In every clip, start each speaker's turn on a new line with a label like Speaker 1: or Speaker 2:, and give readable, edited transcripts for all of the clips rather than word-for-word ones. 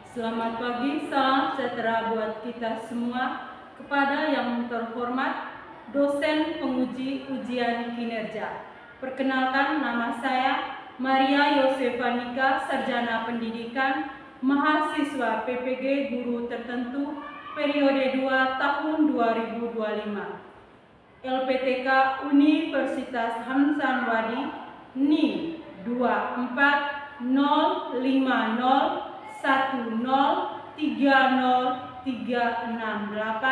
Speaker 1: Selamat pagi, salam sejahtera buat kita semua. Kepada yang terhormat dosen penguji ujian kinerja. Perkenalkan, nama saya Maria Yosefanika, Sarjana Pendidikan, mahasiswa PPG Guru Tertentu periode 2 tahun 2025. LPTK Universitas Hamsanwadi NIM 24050303668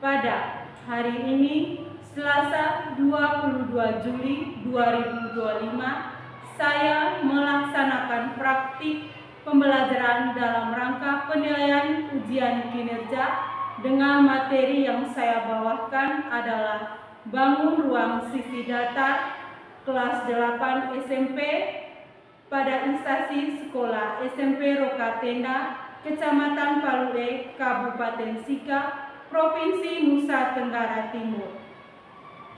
Speaker 1: pada hari ini Selasa 22 Juli 2025 saya melaksanakan praktik pembelajaran dalam rangka penilaian ujian kinerja dengan materi yang saya bawakan adalah bangun ruang sisi datar kelas 8 SMP pada instansi sekolah SMP Rokatenda, Kecamatan Palue, Kabupaten Sika, Provinsi Nusa Tenggara Timur.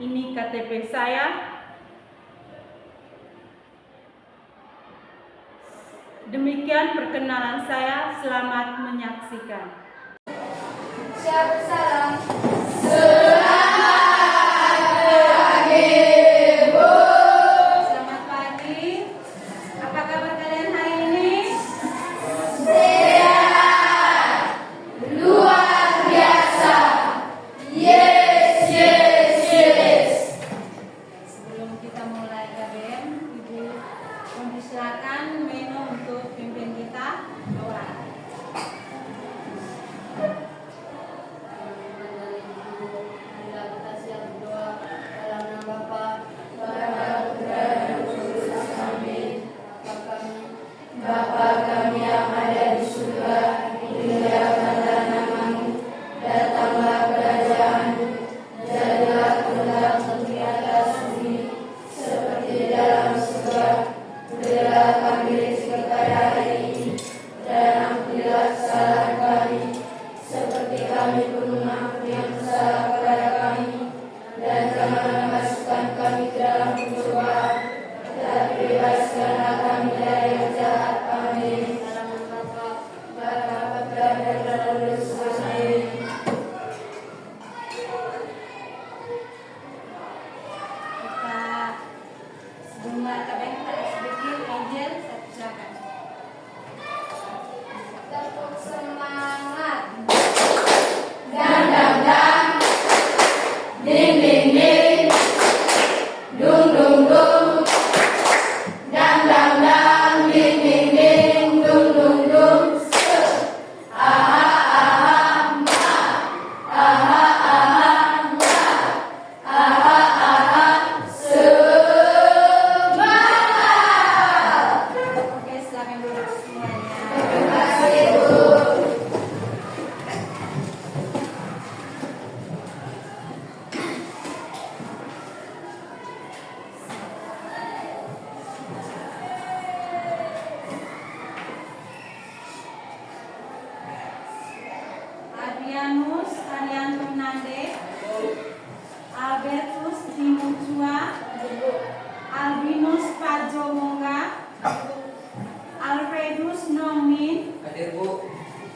Speaker 1: Ini KTP saya. Demikian perkenalan saya, selamat menyaksikan.
Speaker 2: Shabbat salam. Selamat pagi. Apa kabar kalian hari ini? Sehat. Luar biasa. Yes. Sebelum kita mulai KBM, Ibu silakan menu untuk pimpin kita. Doa.
Speaker 3: Bapa kami yang ada di surga, dimuliakanlah namamu, datanglah kerajaanmu, jadilah kehendakmu di atas bumi, seperti di dalam surga. Berilah kami rezeki pada hari ini, dan ampunilah kesalahan kami, seperti kami pun mengampuni yang bersalah kepada kami, dan janganlah masukkan kami ke dalam pencobaan, tetapi bebaskanlah kami dari yang jahat. Amin. Bapa, Putra, dan Roh Kudus. Amin.
Speaker 2: Kita sebelum KBM kita sedikit Angel, silakan.
Speaker 3: Tetap semangat. Dang dang dang, ding ding ding, dung dung dung, dang dang dang, ding ding ding, dung dung dung. Aha aha ma, aha aha ma, aha aha semangat.
Speaker 2: Oke, silakan duduk semuanya.
Speaker 3: Terima kasih Bu.
Speaker 2: Adrianus Arianto Nande, Albertus Timucua, Albinus Pajomonga, Alfredus Nomin,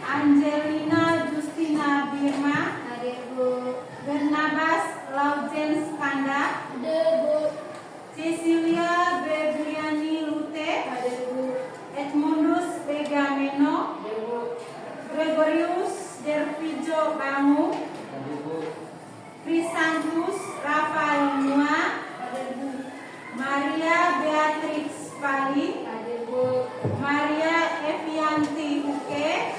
Speaker 2: Angelina Justina Birma, Bernabas Laujens Kanda, Cecilia Bebriani Lute, Edmundus Begameno, Gregorius Dervijo Bangu, Crisantus Rafael Mua, Maria Beatrix Pali, Maria Evianti Uke,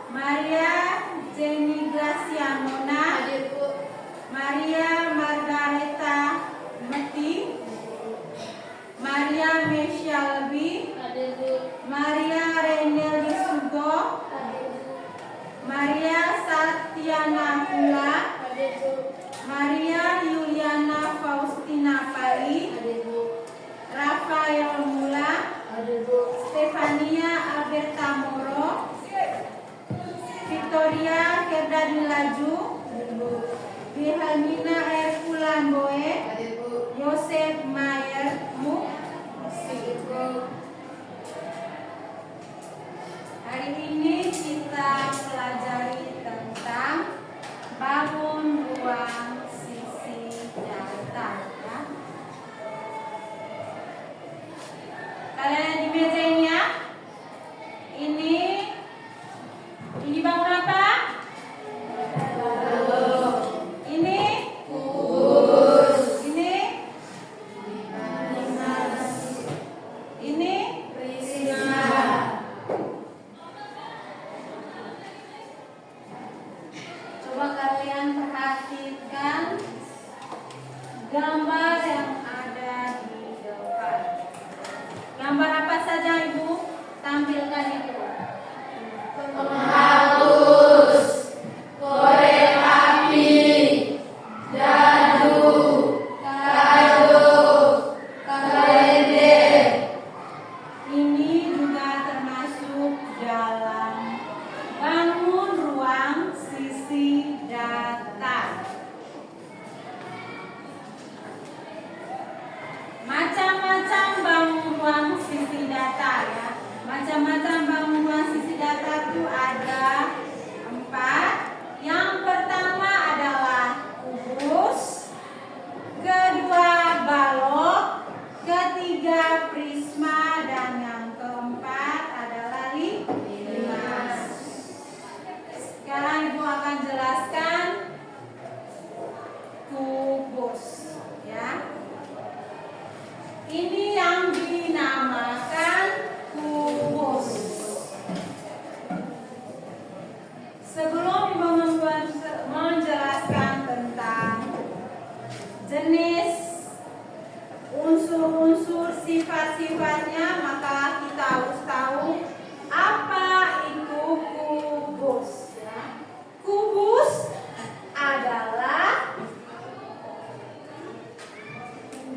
Speaker 2: Maria Jenny Gracia Mona, Maria Margareta Meti, Maria Meshalbi, Maria Reneldi Sugo, Maria Satyana Pula, Maria Yuliana Faustina Pali, Rafael Mula, Stefania Alberta Moro, Victoria Kerdadi Laju, Wilhelmina Erkula Mboe, Yosef Mayer Muk. Tampilkan itu.
Speaker 3: penghapus, korek api, dadu, kado, kalender.
Speaker 2: Ini juga termasuk dalam bangun ruang sisi data. Macam-macam bangun ruang sisi data ya. Macam-macam bangun ruang sisi data itu ada 4. Yang pertama adalah kubus, kedua balok, ketiga prisma, dan yang keempat adalah limas. Sekarang Ibu akan jelaskan kubus ya. Ini yang dinamakan kubus. Sebelum Ibu menjelaskan tentang jenis unsur-unsur sifat-sifatnya, maka kita harus tahu apa itu kubus ya. Kubus adalah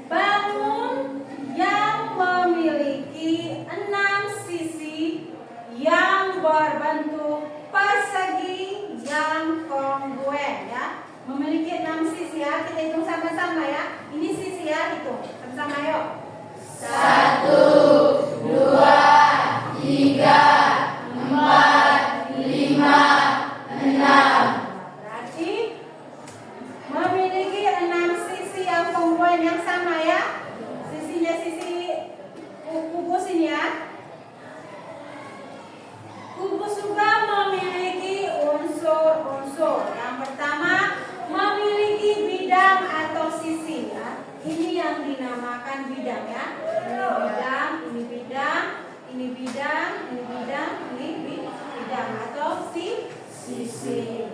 Speaker 2: bangun yang memiliki 6 sisi yang berbentuk persegi yang kongruen ya. Memiliki 6 sisi ya. Kita hitung sama-sama ya. Ini sisi ya, hitung sama-sama yuk.
Speaker 3: 1, 2, 3, 4, 5, 6.
Speaker 2: Berarti memiliki 6 sisi yang kongruen yang sama ya. Sisinya sisi kubus ini ya. Kubus juga memiliki unsur-unsur. Yang pertama memiliki bidang atau sisi ya. Ini yang dinamakan bidang ya. Ini bidang, ini bidang, ini bidang, ini bidang, ini bidang atau sisi.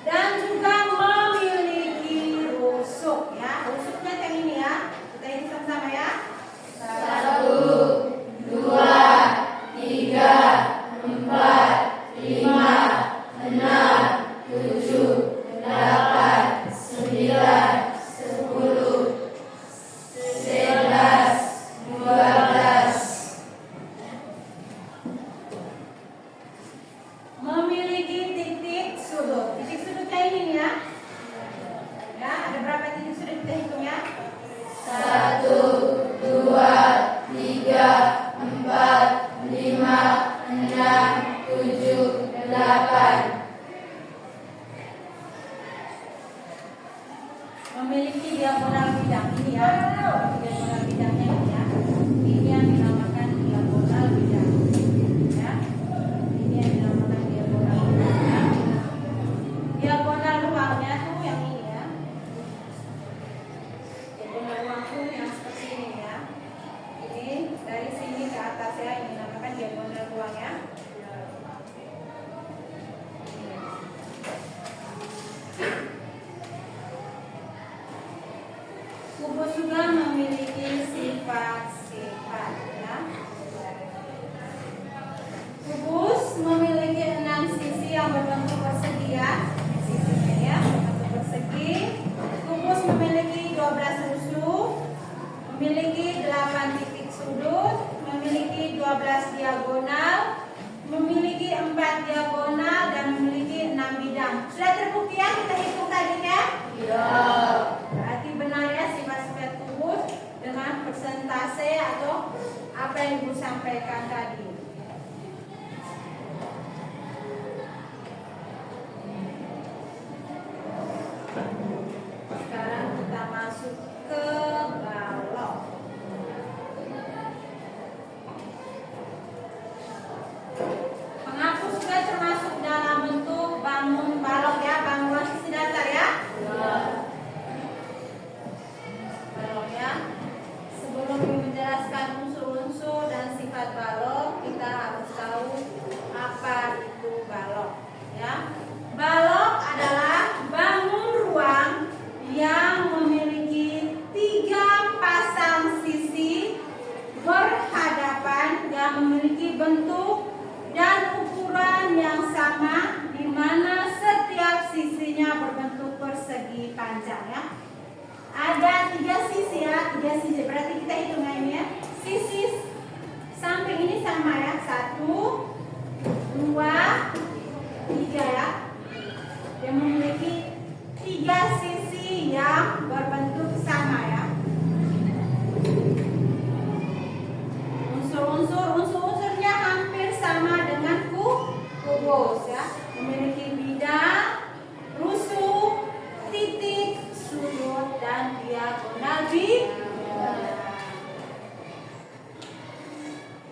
Speaker 2: Dan juga memiliki rusuk ya. Rusuknya yang ini ya. Kita ini sama-sama ya.
Speaker 3: 1, 2, 3, 4, 5, 6, 7, 8, 9, 10, 11, 12.
Speaker 2: Memiliki titik sudut. Titik sudutnya ini nih ya. Ya, ada berapa titik sudut kita hitung ya?
Speaker 3: 1, 2, 3, 4, 5, 6, 7, 8.
Speaker 2: Memiliki diagonal bidang ini ya. Diagonal bidangnya ini ya. Ini yang dinamakan diagonal bidang. Ya. Ini yang dinamakan diagonal bidang. Ya. Diagonal ruangnya tuh yang ini ya. Diagonal ruang tuh yang seperti ini ya. Ini dari sini ke atas ya. Ini dinamakan diagonal ruang ya. Kubus juga memiliki sifat-sifat ya. Kubus memiliki 6 sisi yang berbentuk persegi ya. Sisinya ya, berbentuk persegi. Kubus memiliki 12 rusuk, memiliki 8 titik sudut, memiliki 12 diagonal, memiliki 4 diagonal, dan memiliki 6 bidang. Sudah terbukti ya kita hitung tadi ya?
Speaker 3: Ya.
Speaker 2: Berarti benar ya sifat-sifat kubus dengan persentase atau apa yang Ibu sampaikan tadi. Sekarang kita masuk ke balok. Penghapus juga termasuk dalam bentuk bangun balok ya, bangun sisi datar ya. Balok ya. Sebelum menjelaskan unsur-unsur dan sifat balok, sama di mana setiap sisinya berbentuk persegi panjang ya. Ada 3 sisi ya, 3 sisi. Berarti kita hitung ini ya. Sisi samping ini sama ya. 1, 2, 3 ya. Dia memiliki 3 sisi yang berbentuk sama ya. Unsur-unsurnya hampir sama dengan kubus ya. Memiliki bidang, rusuk, titik, sudut, dan diagonal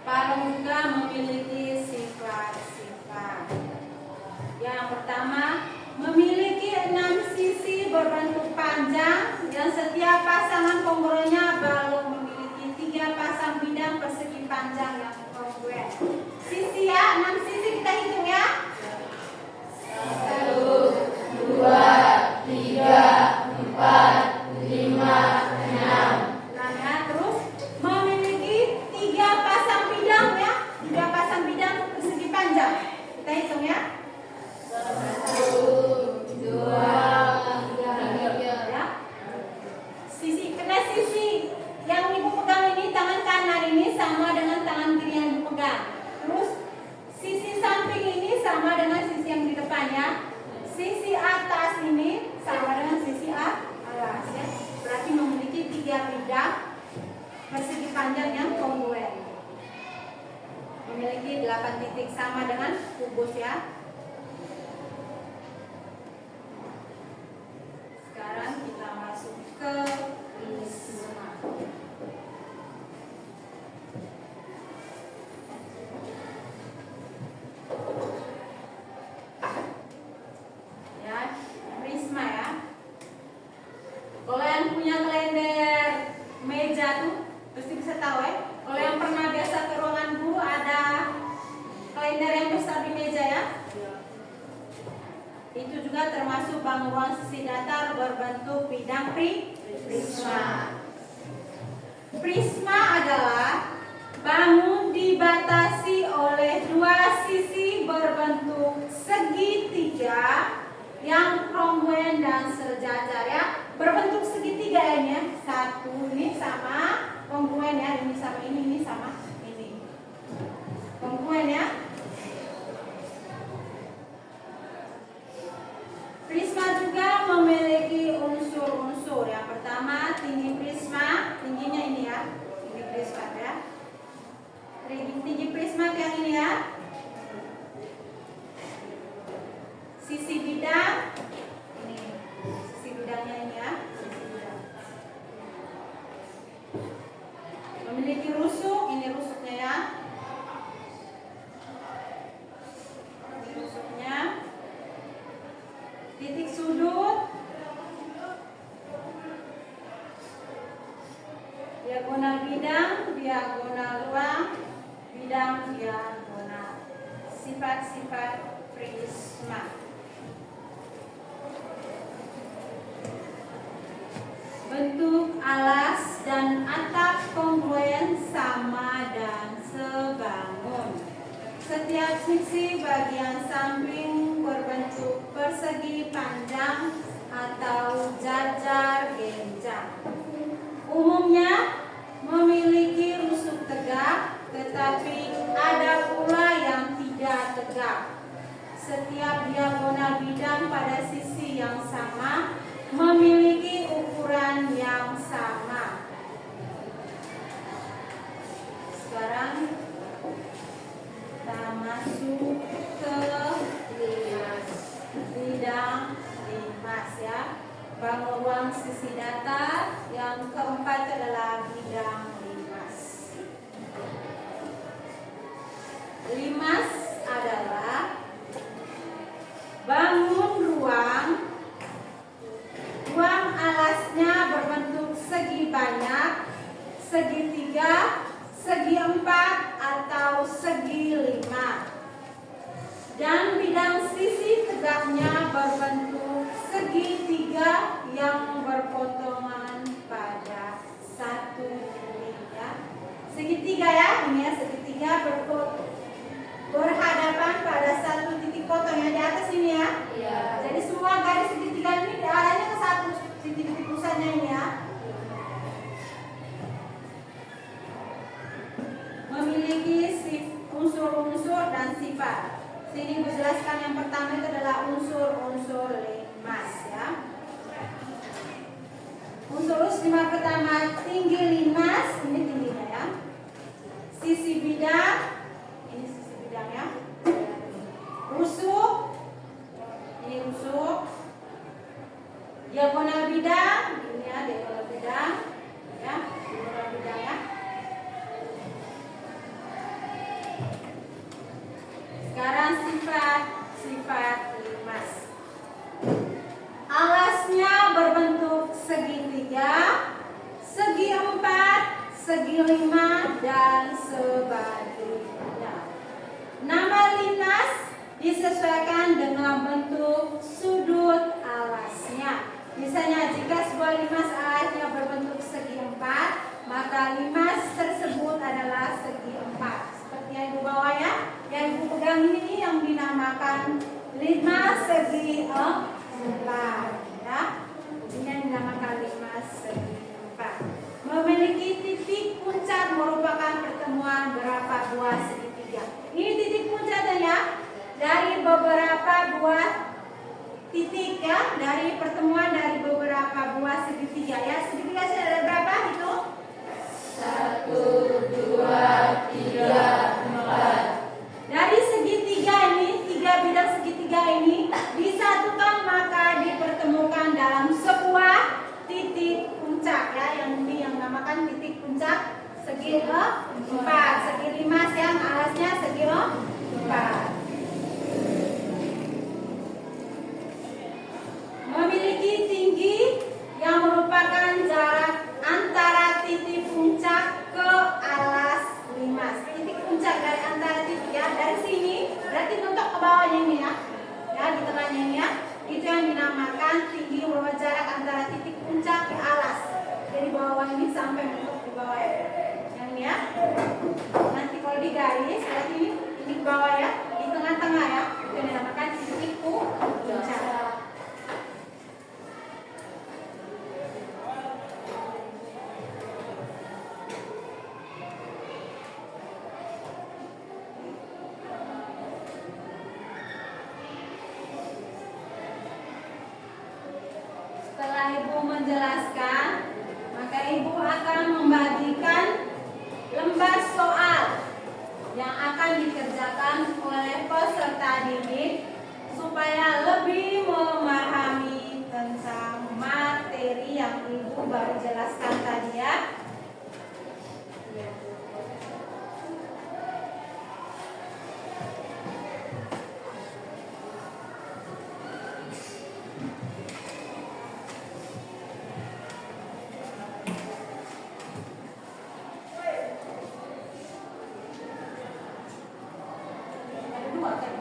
Speaker 2: Pramuka memiliki sifat-sifat. Yang pertama, memiliki 6 sisi berbentuk panjang yang setiap pasangan kongruennya baru memiliki 3 pasang bidang persegi panjang yang kongruen. Sisi ya, 6 sisi kita hitung ya.
Speaker 3: 1, 2, 3, 4, 5, 6.
Speaker 2: Nah ya, terus memiliki 3 pasang bidang ya. 3 pasang bidang persegi panjang. Kita hitung ya.
Speaker 3: 1, 2, 3.
Speaker 2: Ya. Sisi yang ibu pegang ini, tangan kanan ini sama dengan tangan kiri yang ibu pegang. Terus sisi samping ini sama dengan sisi yang di depan ya. Sisi atas ini sama dengan sisi atas ya. Berarti memiliki 3 bidang persegi panjang yang kongruen. Memiliki 8 titik sama dengan kubus ya. Sekarang kita masuk ke prisma. Ya, prisma ya. Kalau yang punya kalender meja tuh pasti bisa tahu ya. Kalau yang pernah biasa ke ruangan guru ada kalender yang besar di meja ya. Itu juga termasuk bangunan sisi datar berbentuk bidang prisma. Prisma adalah bangun dibatasi oleh 2 sisi berbentuk segitiga yang kongruen dan sejajar ya. Berbentuk segitiga ini ya. 1 ini sama kongruen ya, ini sama ini sama ini. Kongruen ya. Prisma juga memiliki unsur-unsur. Yang pertama, tinggi prisma, tingginya ini ya. Tinggi prisma ya. Tinggi prisma yang ini ya. Sisi bidang ini. Sisi bidangnya ini ya. Sisi bidang. Memiliki rusuk, ini rusuknya ya. Ini rusuknya. Titik sudut, diagonal bidang, diagonal ruang, bidang diagonal. Sifat-sifat prisma. Bentuk alas dan atap kongruen sama dan sebangun. Setiap sisi bagian samping berbentuk persegi panjang atau jajar genjang. Umumnya memiliki rusuk tegak, tetapi ada pula yang tidak tegak. Setiap diagonal bidang pada sisi yang sama memiliki ukuran yang sama. Sekarang kita masuk ke bidang limas ya. Bangun ruang sisi datar. Yang keempat adalah bidang limas. Limas adalah bangun ruang alasnya berbentuk segi banyak, segitiga, segi 4 atau segi 5. Dan bidang sisi tegaknya berbentuk segitiga yang berpotongan pada satu titik ya. Segitiga ya, ini ya segitiga berhadapan pada satu titik dipotong ya di atas ini ya.
Speaker 3: Iya.
Speaker 2: Jadi semua garis segitiga ini arahnya ke satu titik pusatnya ini ya. Memiliki unsur-unsur dan sifat. Sini Ibu jelaskan yang pertama itu adalah unsur-unsur limas ya. Unsur limas pertama tinggi limas, ini tingginya ya. Sisi bidang, ini sisi bidangnya. Rusuk, ini rusuk. Diagonal bidang, ini ya diagonal bidang, ya diagonal bidang ya. Sekarang sifat limas. Alasnya berbentuk segitiga, segi empat, segi lima, dan sebaliknya. Nama limas disesuaikan dengan bentuk sudut alasnya. Misalnya jika sebuah limas alasnya berbentuk segi empat, maka limas tersebut adalah segi empat. Seperti yang Ibu bawa ya. Yang Ibu pegang ini yang dinamakan limas segi empat ya. Ini yang dinamakan limas segi empat. Memiliki titik puncak merupakan pertemuan berapa buah segitiga. Ini titik puncaknya ya. Dari beberapa buah titik ya, dari pertemuan dari beberapa buah segitiga ya. Segitiga ada berapa itu?
Speaker 3: 1, 2, 3, 4.
Speaker 2: Dari segitiga ini, tiga bidang segitiga ini disatukan maka dipertemukan dalam sebuah titik puncak ya. Yang ini yang namakan titik puncak segi empat, segi limas yang alasnya segi empat. Memiliki tinggi yang merupakan jarak antara titik puncak ke alas limas. Titik puncak dari antara titik ya, dari sini berarti untuk ke bawahnya ini ya. Ya, di tengahnya ini ya. Itu yang dinamakan tinggi merupakan jarak antara titik puncak ke alas. Jadi bawah ini sampai mentok di bawah ya. Yang ini ya. Nanti kalau digaris berarti ini ke bawah ya, di tengah-tengah ya. Itu yang dinamakan titik puncak. Setelah Ibu menjelaskan, maka Ibu akan membagikan lembar soal yang akan dikerjakan oleh peserta didik supaya lebih memahami tentang materi yang Ibu baru jelaskan tadi ya. Ada dua kan?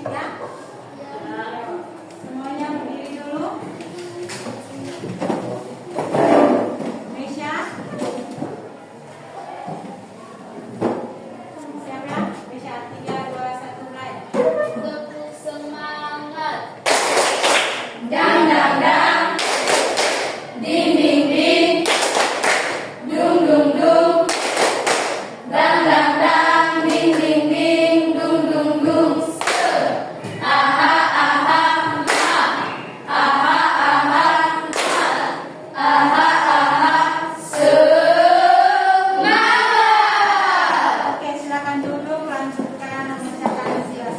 Speaker 2: ya. Semuanya berdiri dulu. Mesya. Siap ya? Mesya 3, 2, 1 mulai.
Speaker 3: Tepuk semangat. Dang dang dang. Ding ding ding. Dung dung dung. Dang dang dang. Ding ding ding. Dung dung dung. Aha aha ha. Aha aha ha. Aha aha. Semangat.
Speaker 2: Oke, silakan duduk, lanjutkan membacakan hasil.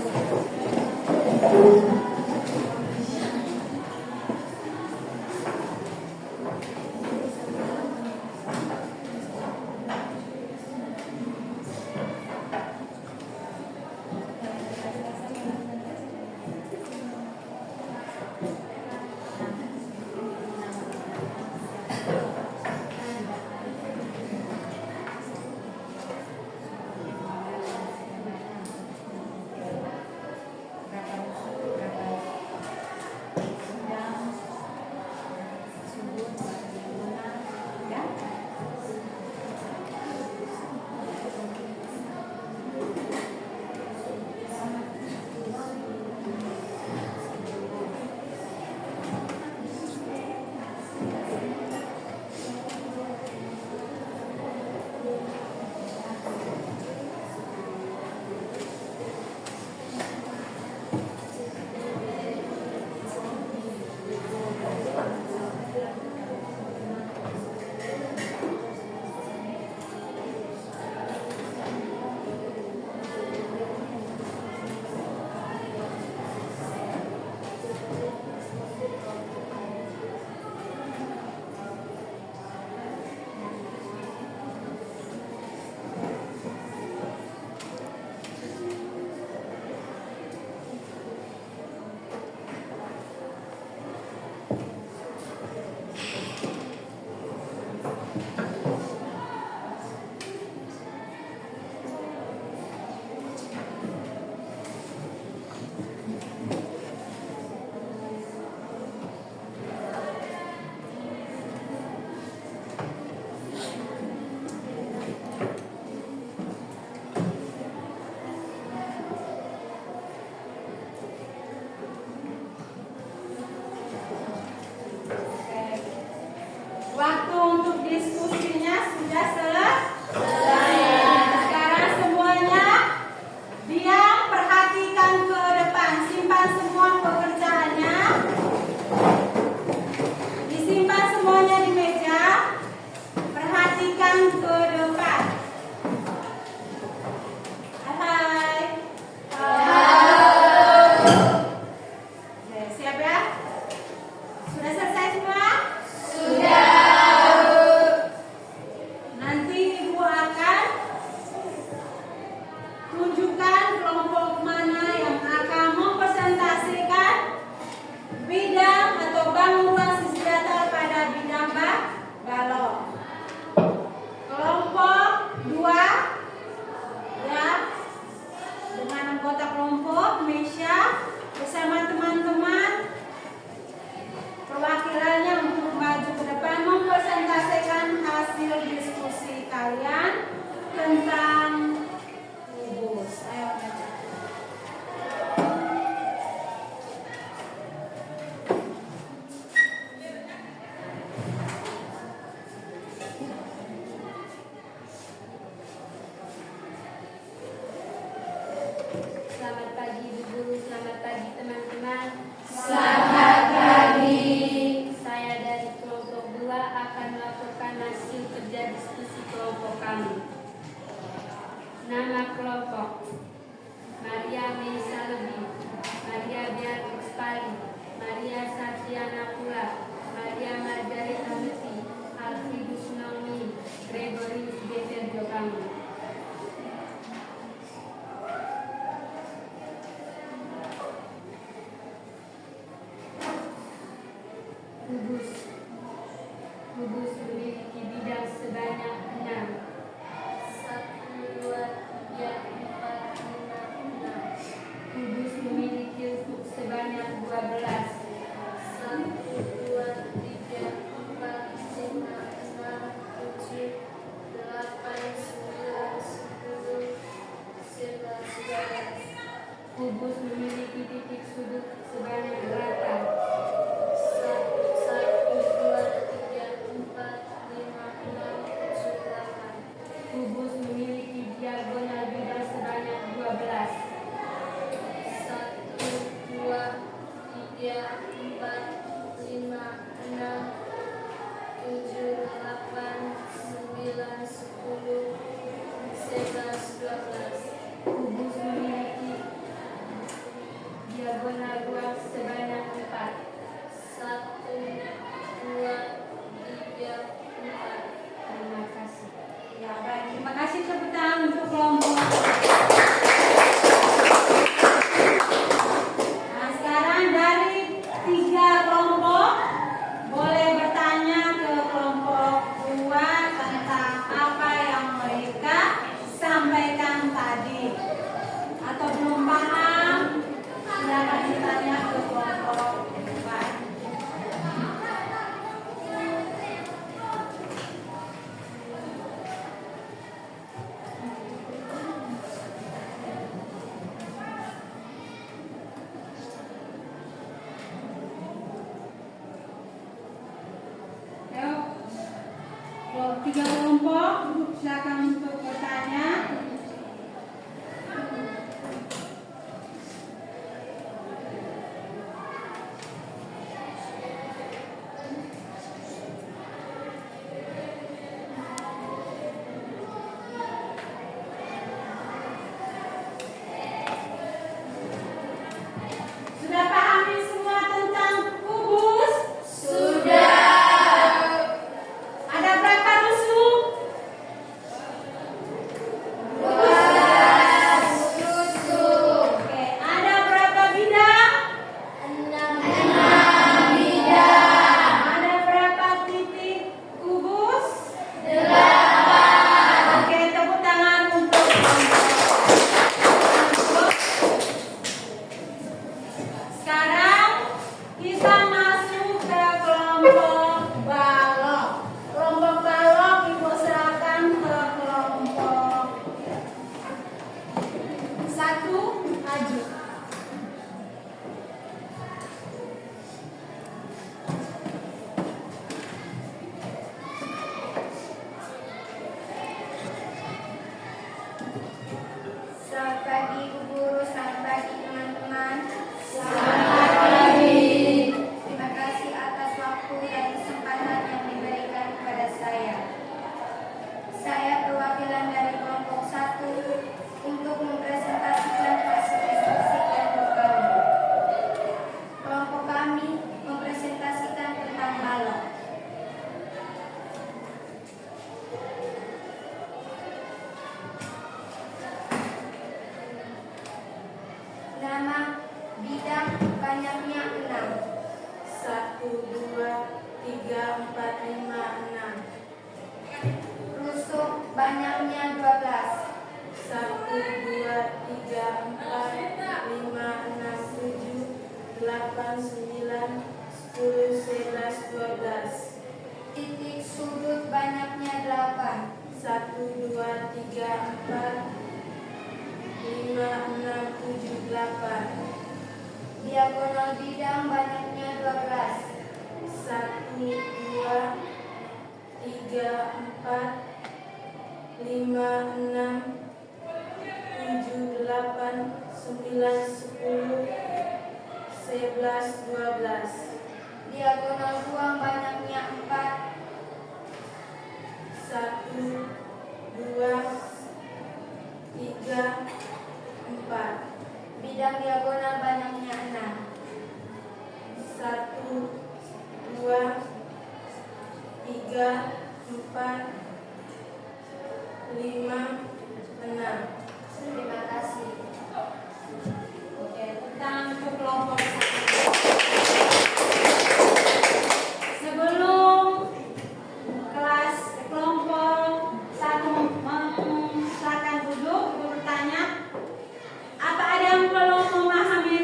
Speaker 3: Kubus memiliki titik sudut sebanyak 8. 1, 2, 3, 4, 5, 6, 7, 8. Kubus memiliki diagonal bidang sebanyak 12. 1, 2, 3, 4, 5, 6, 7, 8, 9, 10, 11, 12. Kubus memiliki diagonal ruang sebanyak 4. 1, 2, 3, 4. Terima kasih.
Speaker 2: Ya, baik. Terima kasih tepuk tangan untuk kelompok. Nah, sekarang dari 3 kelompok boleh bertanya ke kelompok 2 tentang apa yang mereka sampaikan tadi. Atau belum paham, silakan ditanya ke kelompok 2. Ayo, 3 kelompok silakan untuk bertanya. Sudah pahami semua tentang kubus? Ada berapa rusuk?
Speaker 3: 12
Speaker 2: Oke, ada berapa bidang?
Speaker 3: 6 bidang.
Speaker 2: Ada berapa titik kubus?
Speaker 3: 8.
Speaker 2: Oke, tepuk tangan untuk kelompok. Sekarang kita masuk ke kelompok balok. Kelompok balok Ibu serahkan ke kelompok 1, maju.
Speaker 3: Selamat pagi Bu Guru, selamat pagi teman-teman. Terima kasih atas waktu dan kesempatan yang diberikan kepada saya. Saya perwakilan dari kelompok 1 untuk mempresentasikan hasil diskusi kelompok kami. Kelompok kami mempresentasikan tentang balok. Nama bidang banyaknya 6.
Speaker 1: 1, 2, 3, 4, 5, 6.
Speaker 3: Rusuk banyaknya 12.
Speaker 1: 1, 2, 3, 4, 5, 6, 7, 8, 9, 10, 11, 12.
Speaker 3: Titik sudut banyaknya 8.
Speaker 1: 1, 2, 3, 4, 5, 6, 7, 8.
Speaker 3: Diagonal bidang banyaknya 12.
Speaker 1: 1, 2, 3, 4, 5, 6, 7, 8, 9, 10, 11, 12.
Speaker 3: Diagonal ruang banyaknya 4.
Speaker 1: 1, 2, 3, 4.
Speaker 3: Bidang diagonal banyaknya 6.
Speaker 1: 1, 2, 3, 4, 5, 6.
Speaker 3: Terima kasih.
Speaker 2: Oke, tentang untuk kelompok 1. Sebelum kelas kelompok 1 silakan duduk, Ibu bertanya, apa ada yang belum memahami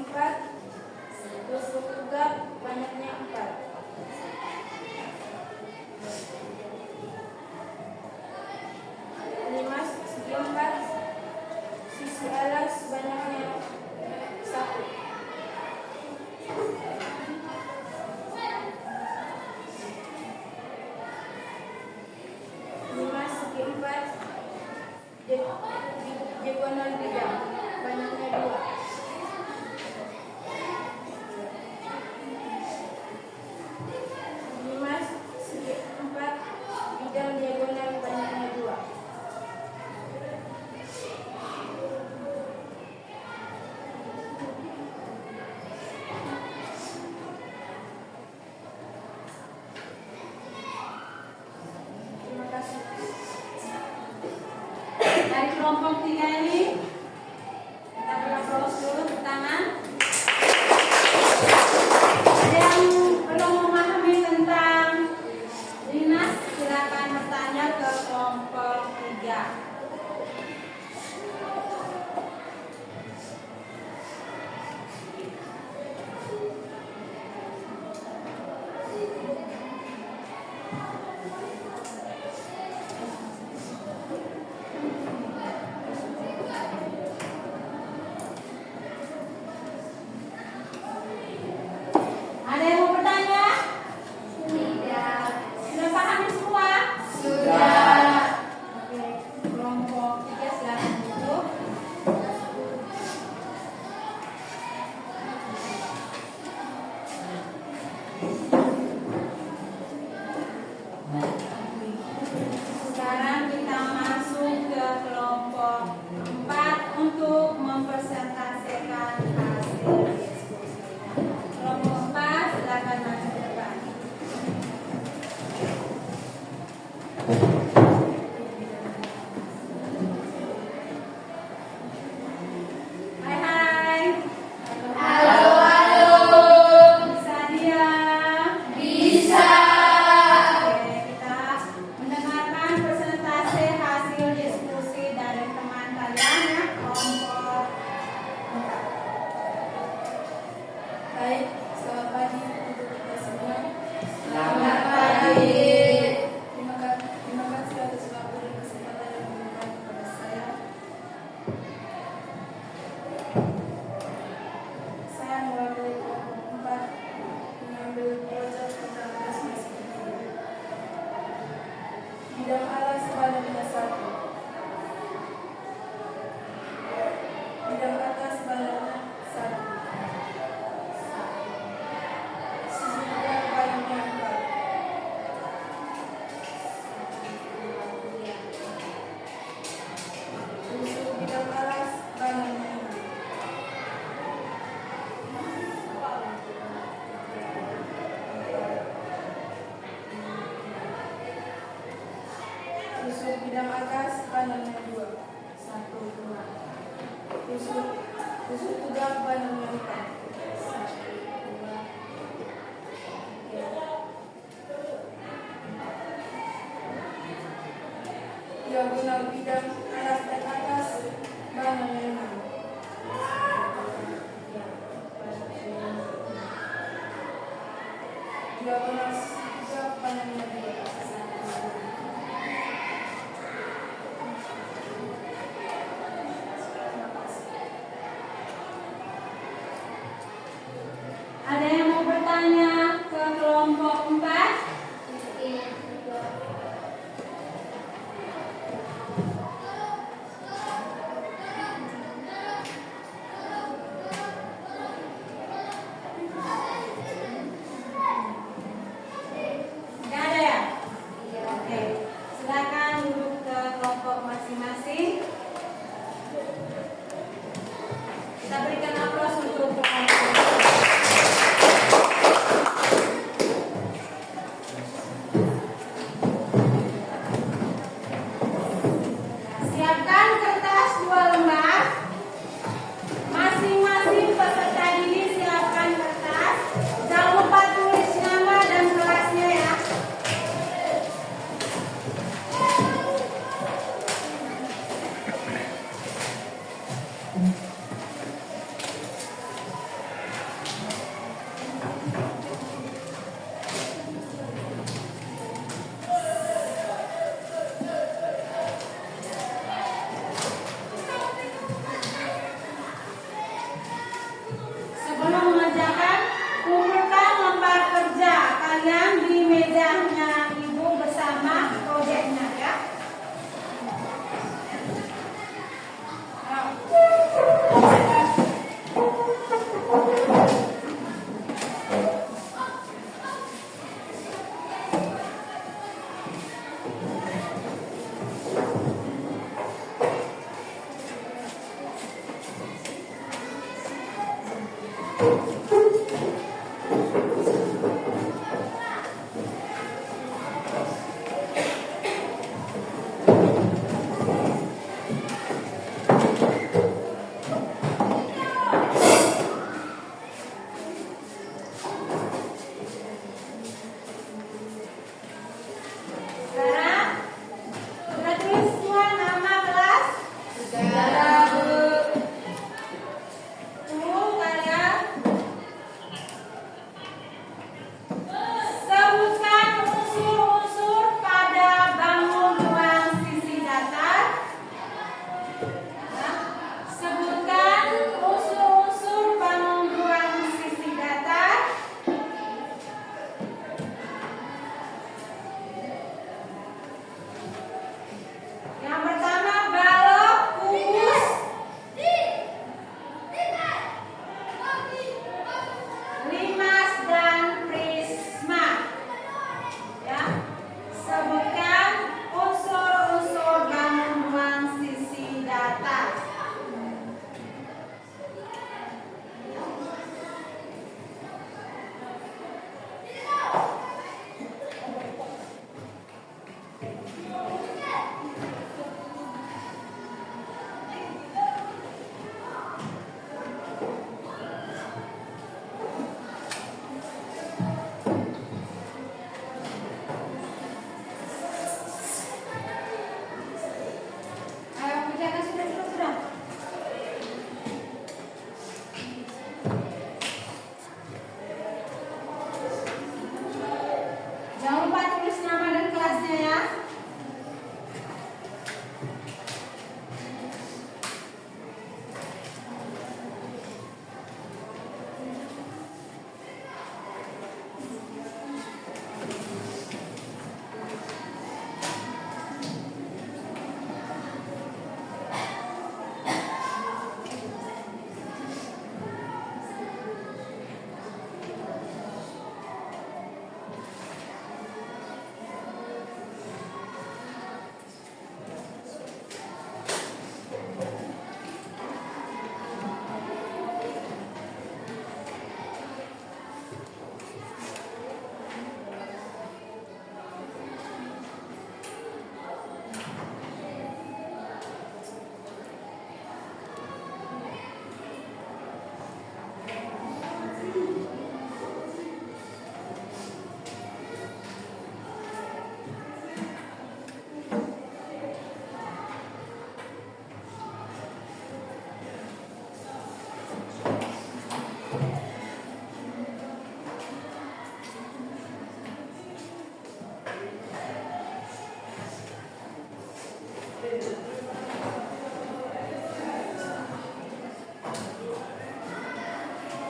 Speaker 1: 4, tusuk tegak banyaknya 4. 5 segi 4, sisi alas banyaknya 1. 5 segi 4, diagonal bidang banyaknya 2. 5 segi 4, bidang diagonal banyaknya 2. 'Terima kasih.
Speaker 2: Dari kelompok 3 ini kita berapros dulu tangan. Ada yang belum memahami tentang dinas, silakan bertanya ke kelompok 3. Ada yang mau bertanya? Sudah paham semua? Oke, kelompok 3 silakan duduk. Sekarang kita masuk ke kelompok 4 untuk mempresentasikan hasil diskusi. Kelompok 4 silakan maju ke depan. Hai. Bisa dia? Oke, kita mendengarkan presentasi hasil diskusi dari teman kalian ya, kelompok 4.
Speaker 1: Baik, selamat pagi untuk kita semua. Terima kasih atas waktu dan kesempatan yang diberikan kepada saya. Saya mewakili kelompok 4 mengambil pelajaran tentang alas masing bidang alas badannya 1. Bidang atas badannya 1. Sisi tegak badannya 4. Tusuk bidang alas badannya 5. Tusuk bidang atas badannya 2. 1, 2. Tusuk tegak badannya 4. 1, 2, 3. Diagonal bidang alas dan atas badannya 6. Diagonal tegak badannya 2. 1, 2.
Speaker 2: Ada yang mau bertanya ke kelompok 4? Nggak ada ya? Oke, silakan duduk ke kelompok masing-masing. Kita berikan aplaus untuk kelompok. Sekarang sudah tulis semua nama kelas?
Speaker 3: Sudah, Bu.
Speaker 2: Tuh kalian sebutkan unsur-unsur pada bangun ruang sisi datar. Ya. Sebutkan unsur-unsur bangun ruang sisi datar. Yang pertama balok, kubus, limas dan prisma. Ya. Sebutkan unsur-unsur bangun ruang sisi datar. Ayo kerjakan sudah. Jangan lupa tulis nama dan kelasnya ya.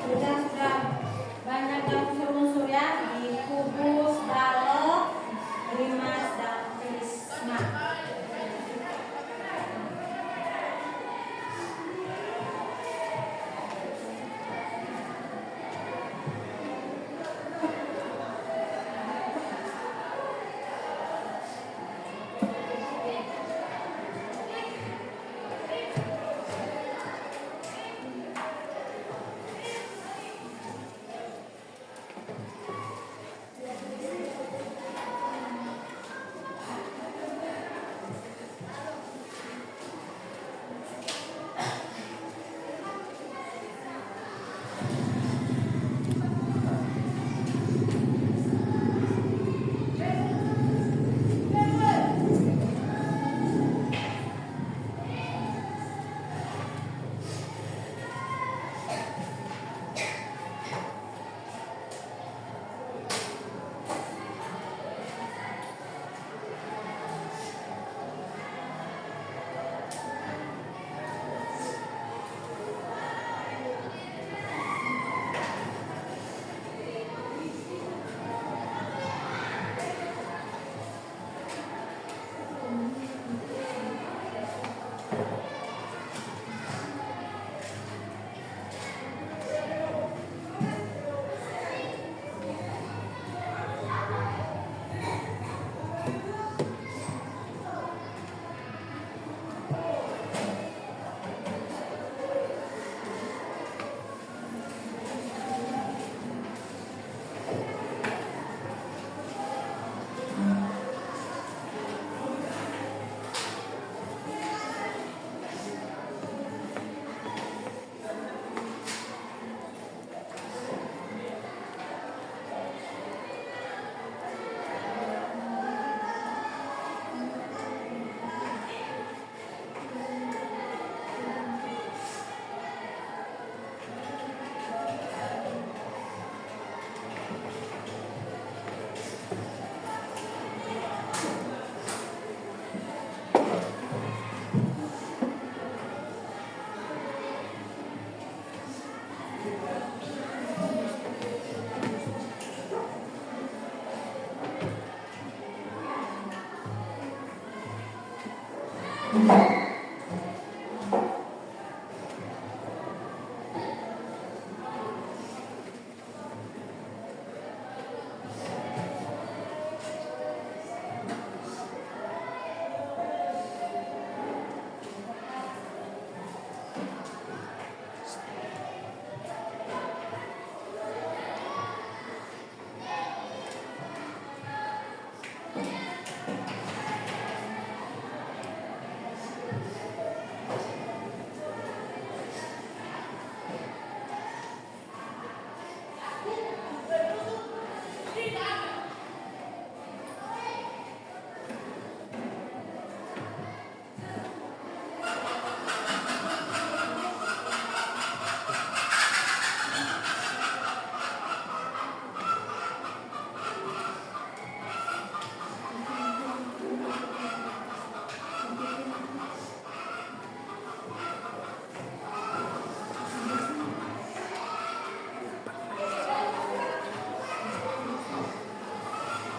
Speaker 2: Sudah banyak yang unsur-unsur ya di kubus, balok, limas dan prisma.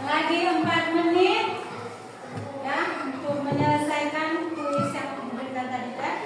Speaker 2: Lagi 4 menit ya untuk menyelesaikan kuis yang diberikan tadi kan.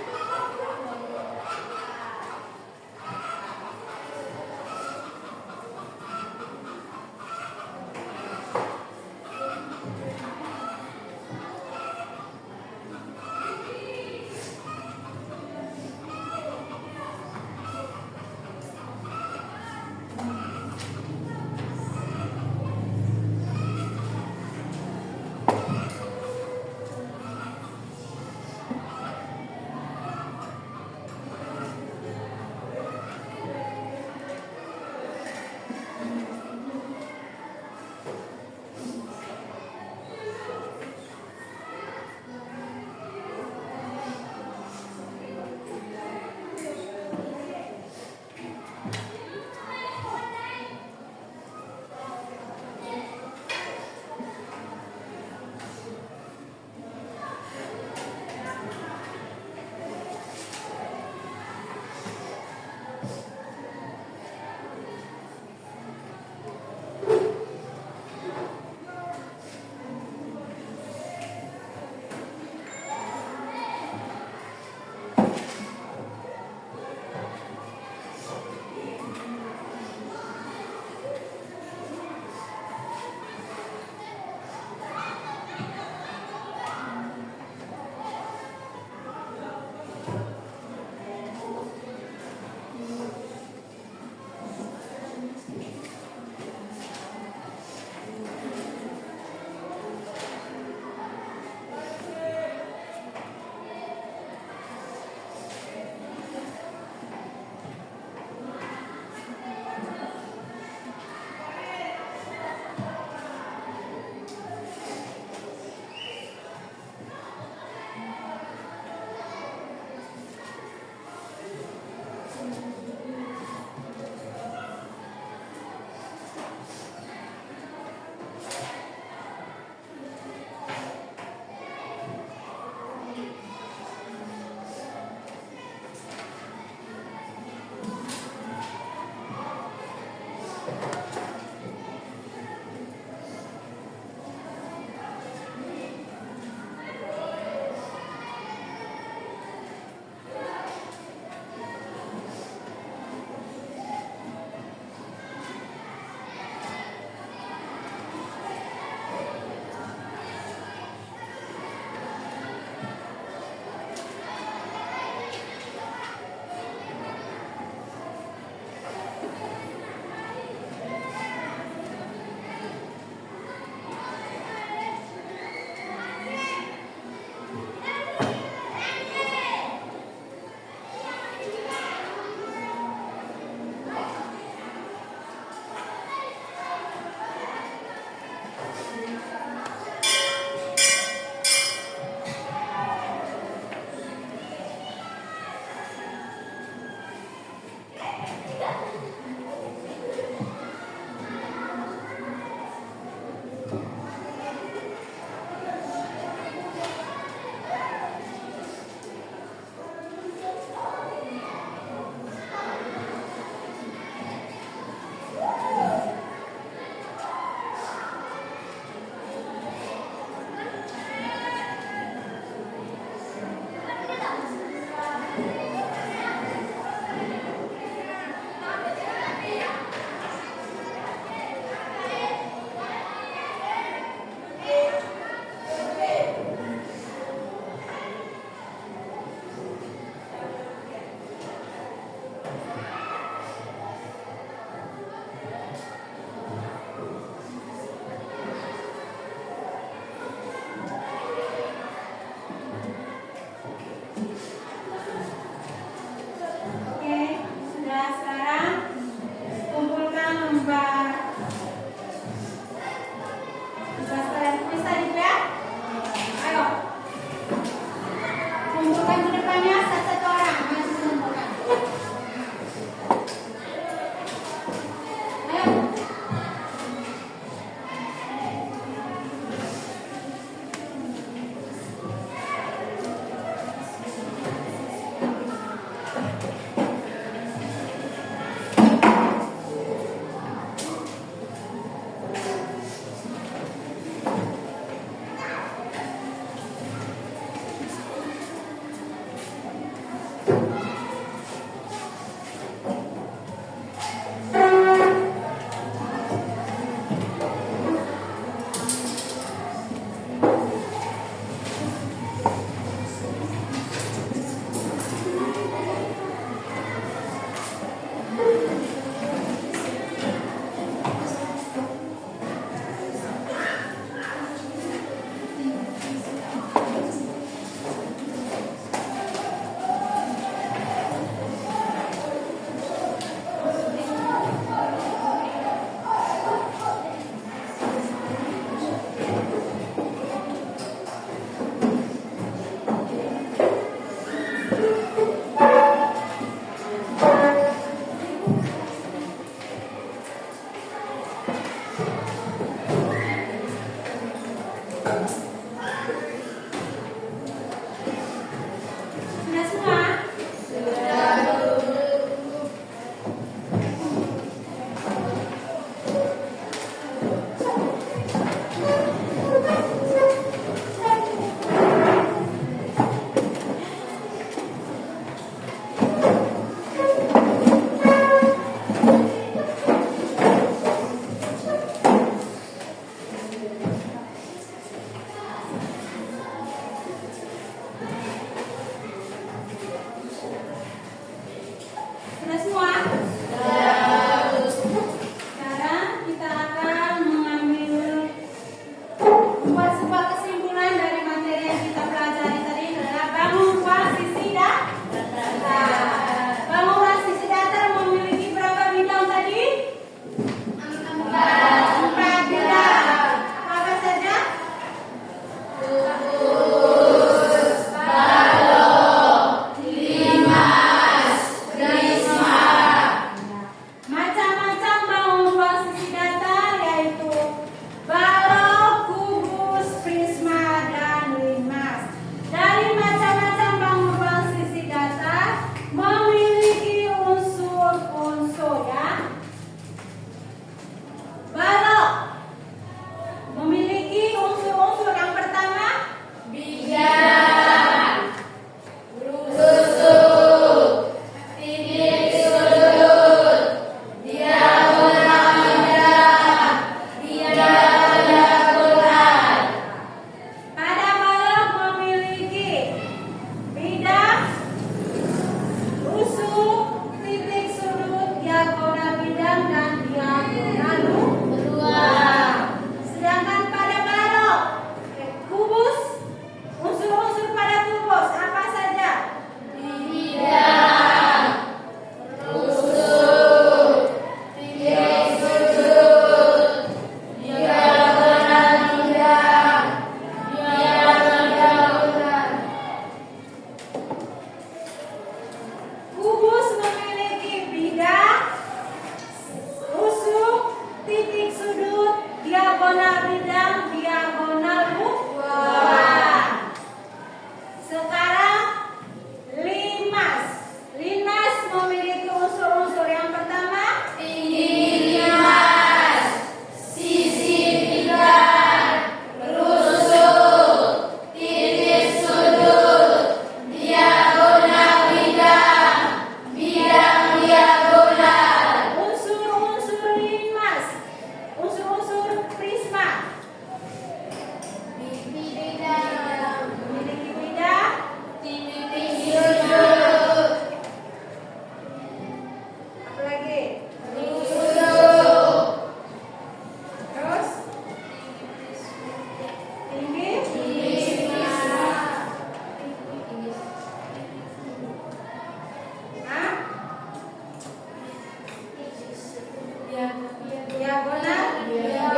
Speaker 2: diagonal tidak.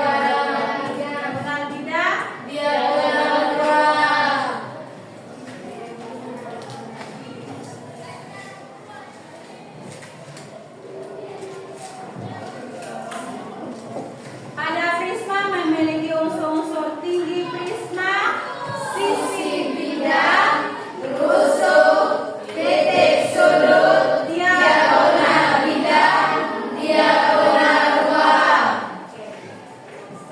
Speaker 2: Pada prisma memiliki unsur-unsur tinggi prisma, sisi bidang, rusuk, titik sudut, diagonal bidang, diagonal ruang.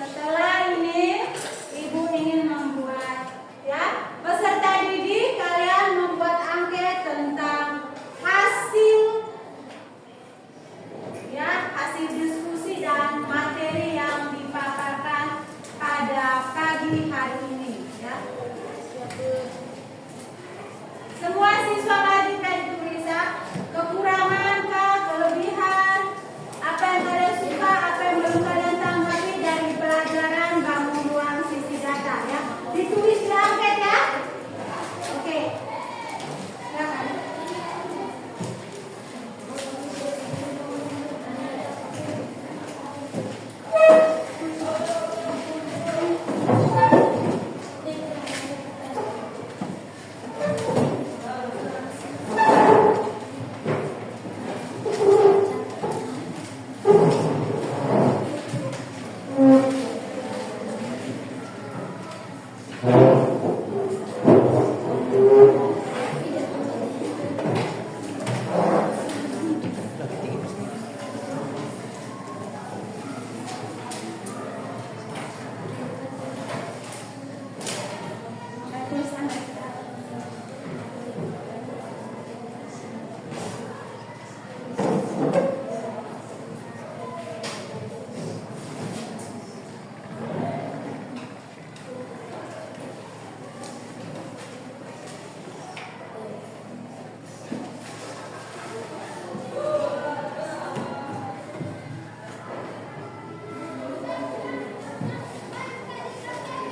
Speaker 2: Setelah ini Ibu ingin membuat, ya, peserta didik kalian membuat angket tentang hasil, ya, hasil diskusi dan materi yang dipaparkan pada pagi hari ini, ya. Semua siswa wajibkan ditulis, ya, kekurangan kah, kelebihan, apa yang kalian suka, apa yang belum kalian tanggapi dari pelajaran bangun ruang sisi data, ya. Ditulis di angket, ya. Oke. Silakan.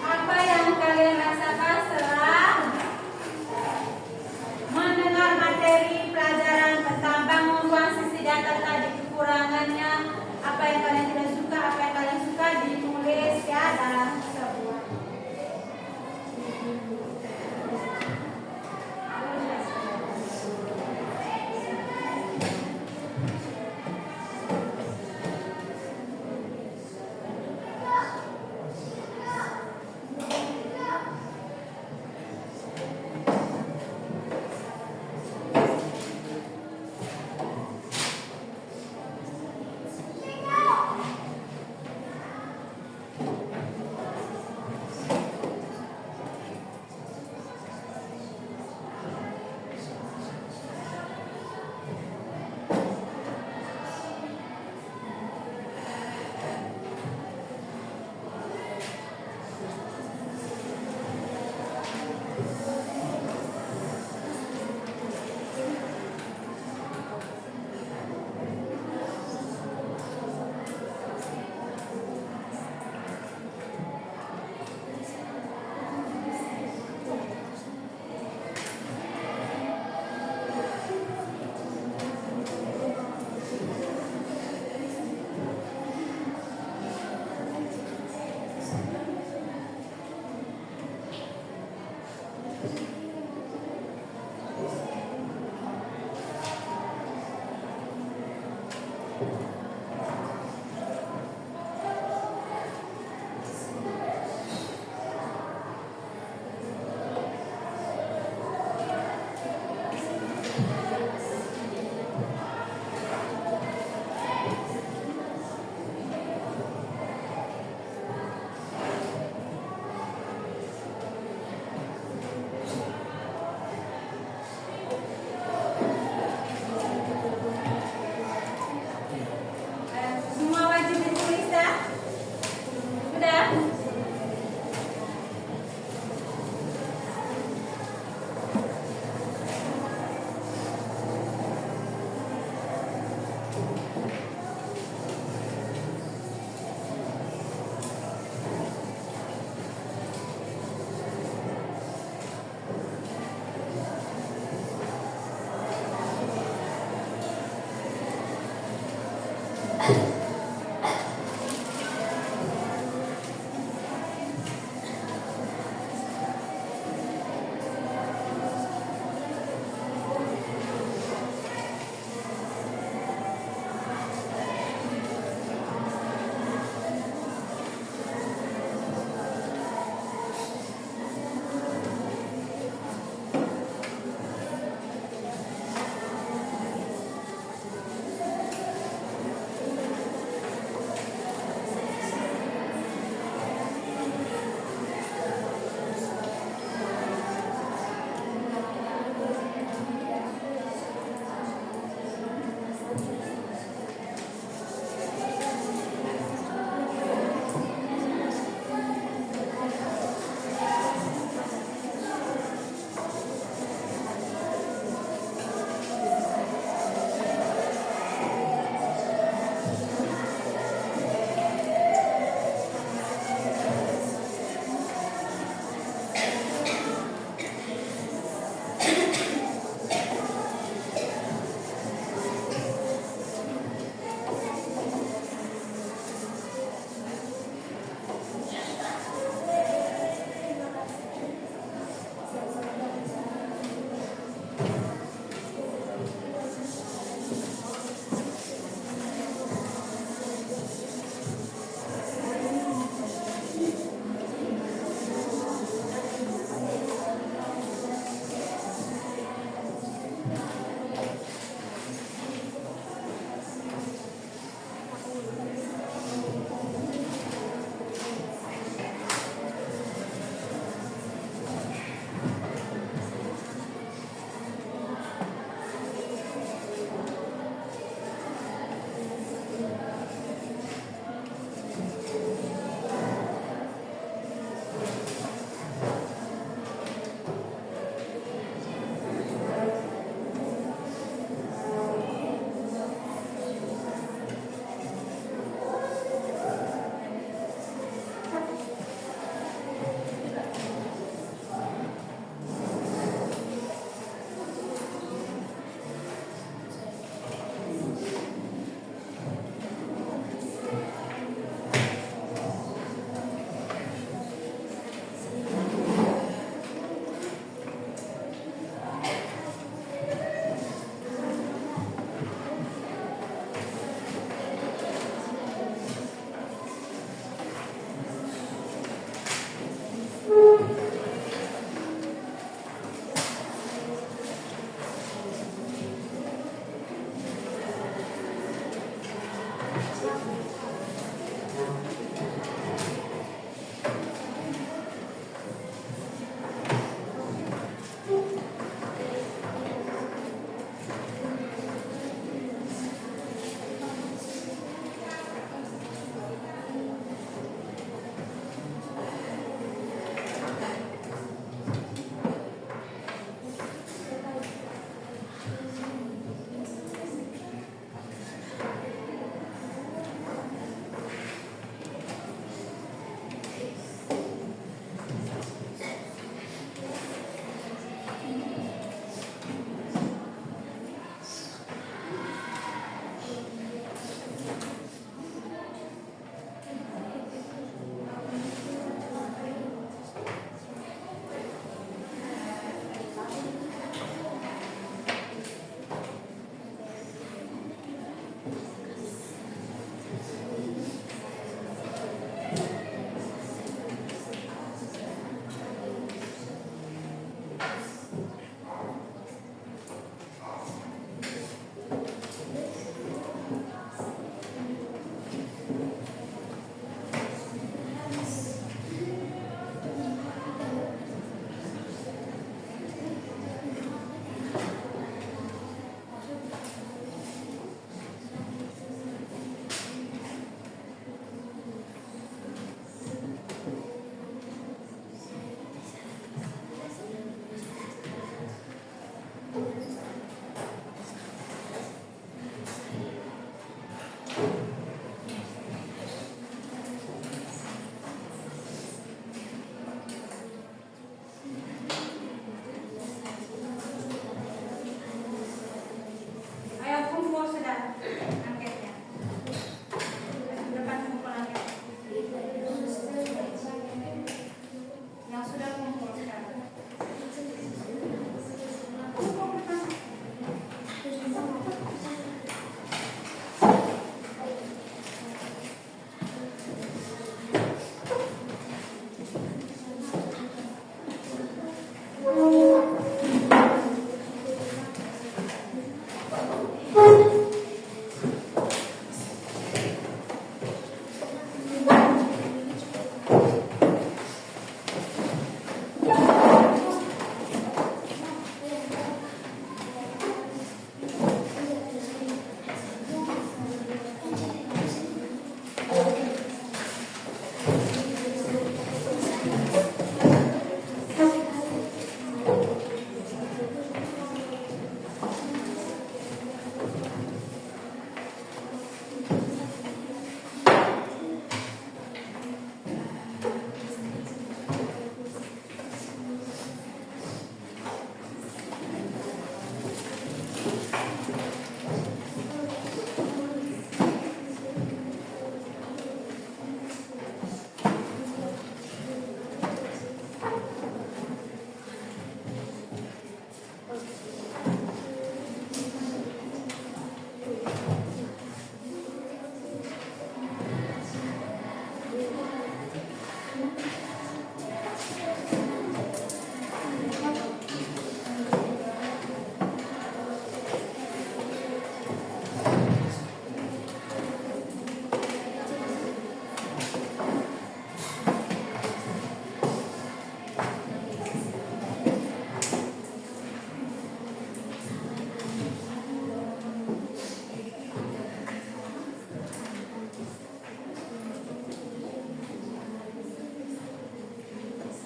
Speaker 2: Apa yang kalian rasakan setelah mendengar materi pelajaran tentang bangun ruang sisi data tadi, kekurangannya, apa yang kalian tidak suka, apa yang kalian suka, ditulis, ya, dalam sebuah. Ayo kumpul sudah angketnya. Depan kumpul angket. Yang sudah kumpul sekarang. Kumpul depan.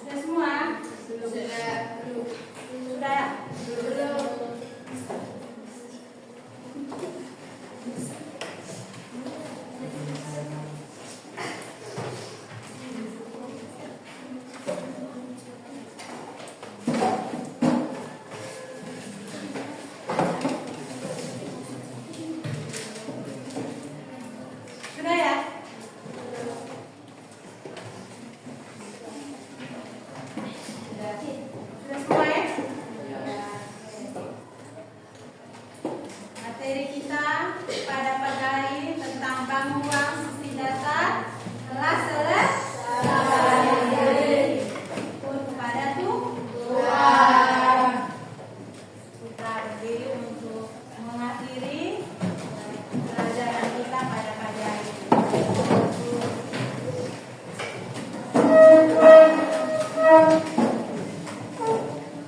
Speaker 2: Sudah semua? Sudah ya? Sudah ya? Sudah semua ya? Materi kita pada pagi hari tentang bank uang sisi dasar telah selesai. Kepada Tuhan. Kita berdiri untuk mengakhiri pelajaran kita pada pagi hari.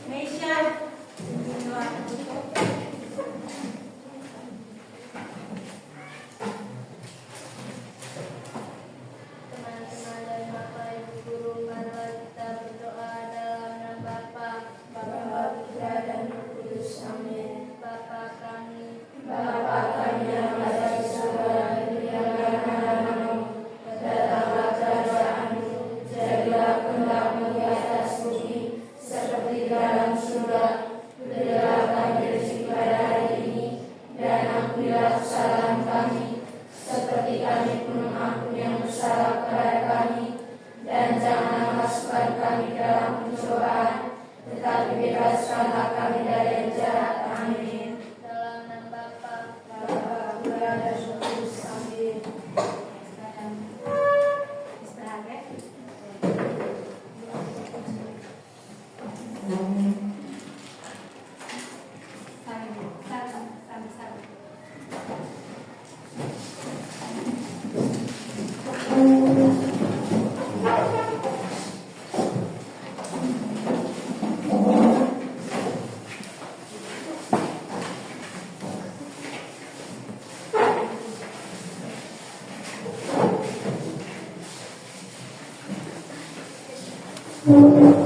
Speaker 2: Meisha, doa penutup.
Speaker 3: Teman-teman dan Bapak Ibu guru, marilah kita berdoa dalam nama Bapa, Putra dan Roh Kudus. Amin. Bapa kami yang ada di surga, dimuliakanlah namamu. Datanglah kerajaanmu, jadilah kehendakmu di atas bumi seperti di dalam surga. Berilah kami rezeki pada hari ini, dan ampunilah kesalahan kami, seperti kami pun mengampuni yang bersalah kepada kami. Dan janganlah masukkan kami dalam pencobaan, tetapi bebaskanlah kami dari yang jahat. Amin. Dalam nama Bapa, Putra dan Roh Kudus. Amin.
Speaker 2: Istirahat ya. Salam.
Speaker 3: Amin.